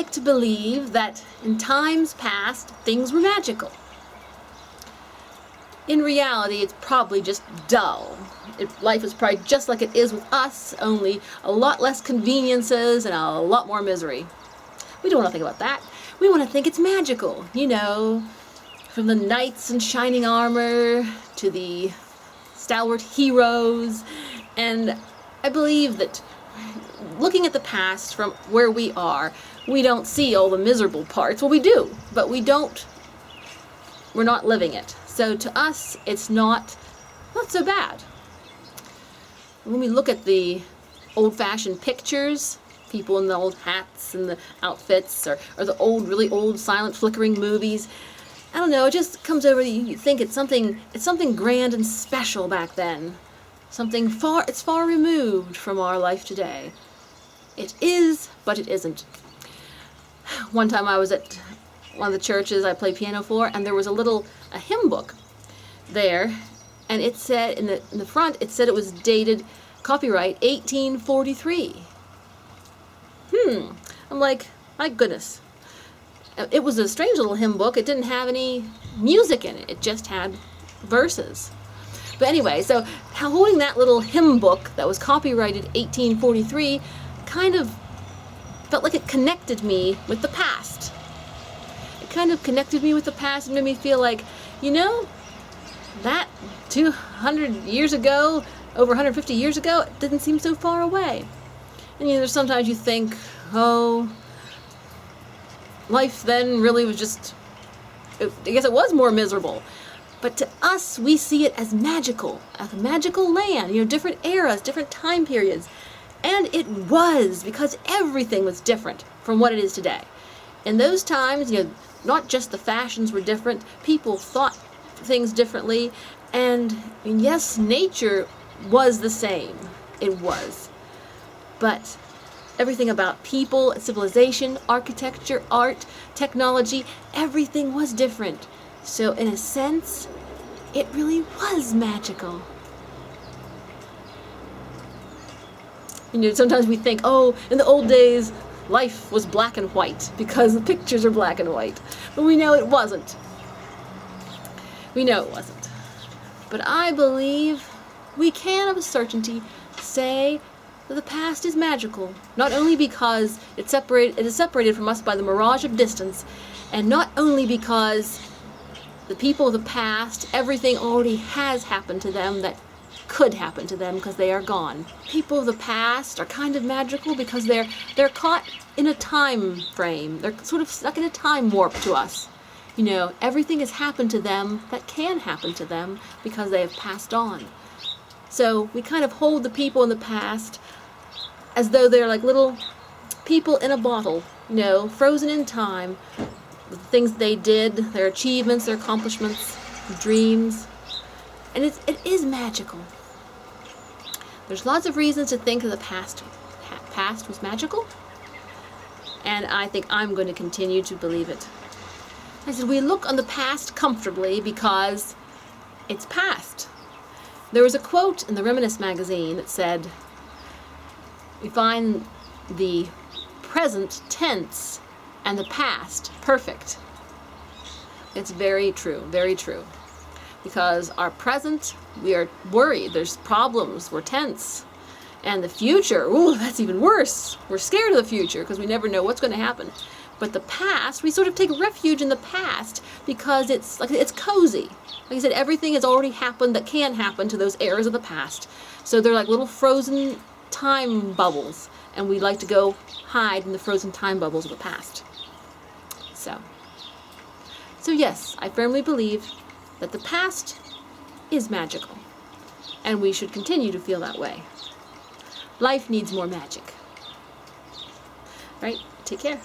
like to believe that in times past, things were magical. In reality, it's probably just dull. Life is probably just like it is with us, only a lot less conveniences and a lot more misery. We don't want to think about that. We want to think it's magical, you know, from the knights in shining armor to the stalwart heroes. And I believe that looking at the past from where we are, we don't see all the miserable parts. Well, we do, but we're not living it. So to us, it's not so bad. When we look at the old-fashioned pictures, people in the old hats and the outfits, or the really old silent flickering movies, I don't know, it just comes over you think it's something grand and special back then. It's far removed from our life today. It is, but it isn't. One time I was at one of the churches I play piano for, and there was a hymn book there, and it said in the front, it said it was dated copyright 1843. I'm like, my goodness. It was a strange little hymn book. It didn't have any music in it. It just had verses. But anyway, so holding that little hymn book that was copyrighted 1843 kind of felt like it connected me with the past. It kind of connected me with the past and made me feel like, you know, that 200 years ago, over 150 years ago, it didn't seem so far away. And you know, sometimes you think, oh, life then really was just, I guess it was more miserable. But to us, we see it as magical, a magical land, you know, different eras, different time periods. And it was, because everything was different from what it is today. In those times, you know, not just the fashions were different, people thought things differently, and yes, nature was the same. It was. But everything about people, civilization, architecture, art, technology, everything was different. So in a sense, it really was magical. You know, sometimes we think, oh, in the old days, life was black and white because the pictures are black and white. But we know it wasn't. We know it wasn't. But I believe we can, of a certainty, say that the past is magical. Not only because it is separated from us by the mirage of distance, and not only because the people of the past, everything already has happened to them that could happen to them because they are gone. People of the past are kind of magical because they're caught in a time frame. They're sort of stuck in a time warp to us. You know, everything has happened to them that can happen to them because they have passed on. So we kind of hold the people in the past as though they're like little people in a bottle, you know, frozen in time. The things they did, their achievements, their accomplishments, dreams. And it is magical. There's lots of reasons to think that the past was magical. And I think I'm going to continue to believe it. I said, we look on the past comfortably because it's past. There was a quote in the Reminisce magazine that said, we find the present tense and the past perfect. It's very true, very true. Because our present, we are worried, there's problems, we're tense. And the future, ooh, that's even worse. We're scared of the future because we never know what's going to happen. But the past, we sort of take refuge in the past because it's cozy. Like I said, everything has already happened that can happen to those eras of the past. So they're like little frozen time bubbles, and we like to go hide in the frozen time bubbles of the past. So yes, I firmly believe that the past is magical, and we should continue to feel that way. Life needs more magic. Right? Take care.